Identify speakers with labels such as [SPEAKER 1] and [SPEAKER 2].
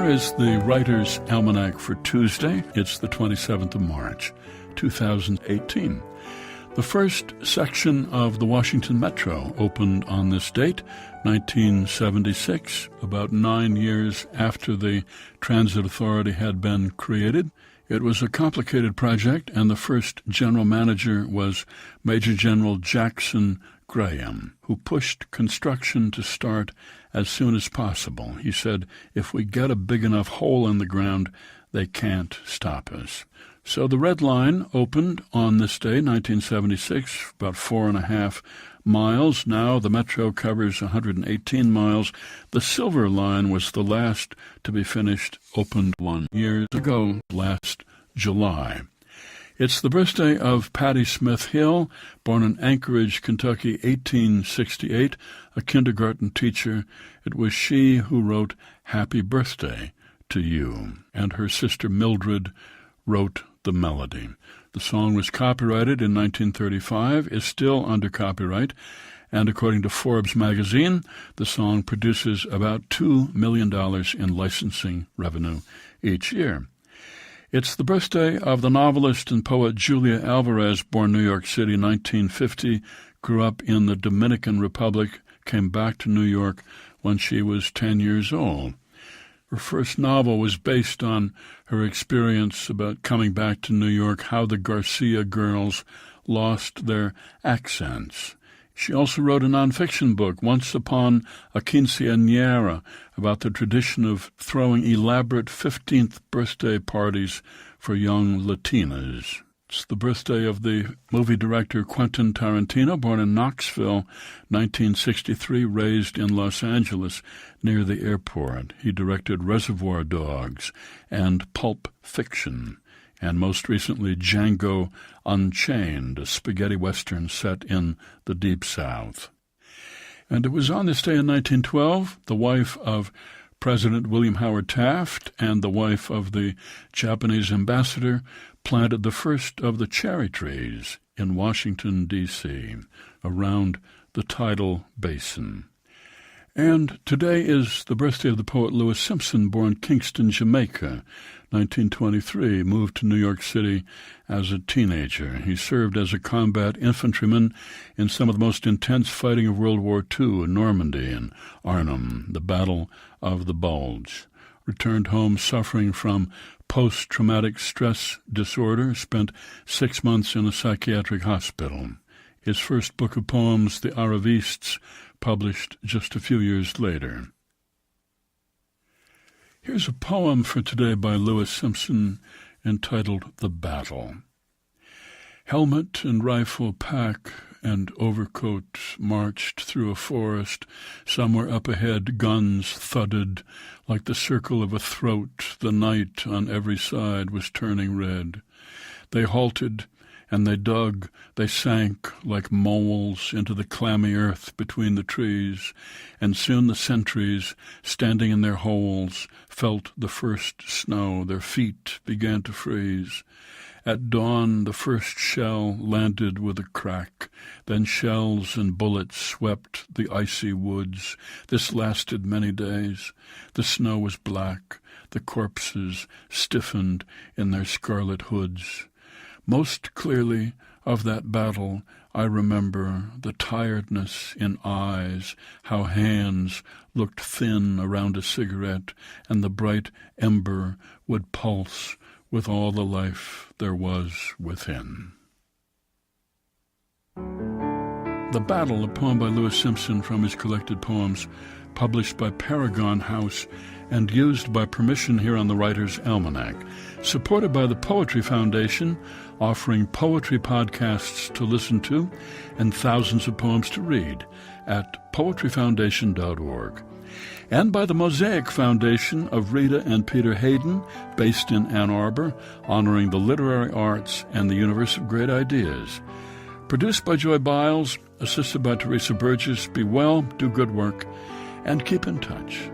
[SPEAKER 1] Here is the Writer's Almanac for Tuesday. It's the 27th of March, 2018. The first section of the Washington Metro opened on this date, 1976, about 9 years after the Transit Authority had been created. It was a complicated project, and the first general manager was Major General Jackson Graham, who pushed construction to start as soon as possible. He said, if we get a big enough hole in the ground, they can't stop us. So the Red Line opened on this day, 1976, about 4.5 miles. Now the Metro covers 118 miles. The Silver Line was the last to be finished, opened 1 year ago, last July. It's the birthday of Patti Smith Hill, born in Anchorage, Kentucky, 1868, a kindergarten teacher. It was she who wrote Happy Birthday to You, and her sister Mildred wrote the melody. The song was copyrighted in 1935, is still under copyright, and according to Forbes magazine, the song produces about $2 million in licensing revenue each year. It's the birthday of the novelist and poet Julia Alvarez, born New York City, 1950, grew up in the Dominican Republic, came back to New York when she was 10 years old. Her first novel was based on her experience about coming back to New York, how the Garcia girls lost their accents. She also wrote a nonfiction book, Once Upon a Quinceañera, about the tradition of throwing elaborate 15th birthday parties for young Latinas. It's the birthday of the movie director Quentin Tarantino, born in Knoxville, 1963, raised in Los Angeles near the airport. He directed Reservoir Dogs and Pulp Fiction, and most recently Django Unchained, a spaghetti western set in the Deep South. And it was on this day in 1912, the wife of President William Howard Taft and the wife of the Japanese ambassador planted the first of the cherry trees in Washington, D.C., around the tidal basin. And today is the birthday of the poet Louis Simpson, born Kingston, Jamaica, 1923, moved to New York City as a teenager. He served as a combat infantryman in some of the most intense fighting of World War II in Normandy and Arnhem, the Battle of the Bulge. Returned home suffering from post-traumatic stress disorder, spent 6 months in a psychiatric hospital. His first book of poems, The Aravistes, published just a few years later. Here's a poem for today by Louis Simpson entitled The Battle. Helmet and rifle, pack and overcoat marched through a forest. Somewhere up ahead guns thudded like the circle of a throat. The night on every side was turning red. They halted and they dug, they sank like moles into the clammy earth between the trees, and soon the sentries, standing in their holes, felt the first snow. Their feet began to freeze. At dawn, the first shell landed with a crack. Then shells and bullets swept the icy woods. This lasted many days. The snow was black. The corpses stiffened in their scarlet hoods. Most clearly of that battle I remember the tiredness in eyes, how hands looked thin around a cigarette, and the bright ember would pulse with all the life there was within. The Battle, a poem by Louis Simpson from his collected poems, published by Paragon House and used by permission here on the Writer's Almanac, supported by the Poetry Foundation, offering poetry podcasts to listen to and thousands of poems to read at poetryfoundation.org, and by the Mosaic Foundation of Rita and Peter Hayden, based in Ann Arbor, honoring the literary arts and the universe of great ideas. Produced by Joy Biles, assisted by Teresa Burgess. Be well, do good work, and keep in touch.